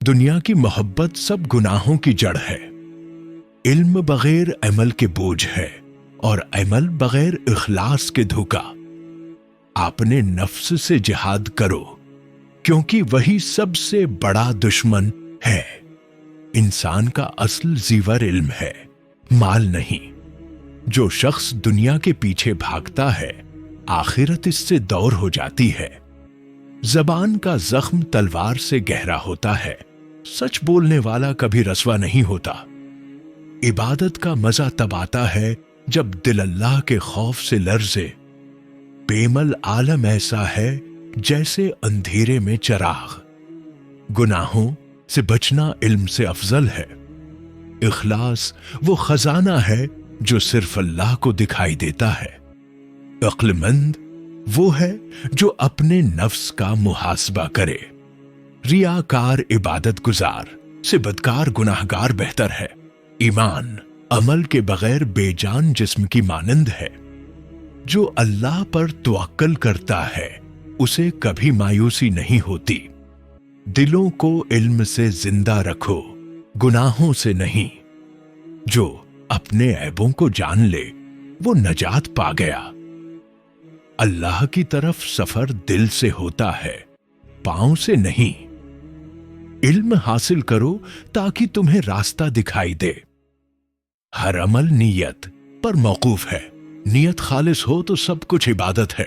دنیا کی محبت سب گناہوں کی جڑ ہے۔ علم بغیر عمل کے بوجھ ہے اور عمل بغیر اخلاص کے دھوکا۔ اپنے نفس سے جہاد کرو کیونکہ وہی سب سے بڑا دشمن ہے۔ انسان کا اصل زیور علم ہے، مال نہیں۔ جو شخص دنیا کے پیچھے بھاگتا ہے آخرت اس سے دور ہو جاتی ہے۔ زبان کا زخم تلوار سے گہرا ہوتا ہے، سچ بولنے والا کبھی رسوا نہیں ہوتا۔ عبادت کا مزہ تب آتا ہے جب دل اللہ کے خوف سے لرزے۔ بے مل عالم ایسا ہے جیسے اندھیرے میں چراغ۔ گناہوں سے بچنا علم سے افضل ہے۔ اخلاص وہ خزانہ ہے جو صرف اللہ کو دکھائی دیتا ہے۔ عقل مند وہ ہے جو اپنے نفس کا محاسبہ کرے۔ ریاکار عبادت گزار سے بدکار گناہگار بہتر ہے۔ ایمان عمل کے بغیر بے جان جسم کی مانند ہے۔ جو اللہ پر توکل کرتا ہے اسے کبھی مایوسی نہیں ہوتی۔ دلوں کو علم سے زندہ رکھو، گناہوں سے نہیں۔ جو اپنے عیبوں کو جان لے وہ نجات پا گیا۔ اللہ کی طرف سفر دل سے ہوتا ہے، پاؤں سے نہیں۔ علم حاصل کرو تاکہ تمہیں راستہ دکھائی دے۔ ہر عمل نیت پر موقوف ہے۔ نیت خالص ہو تو سب کچھ عبادت ہے۔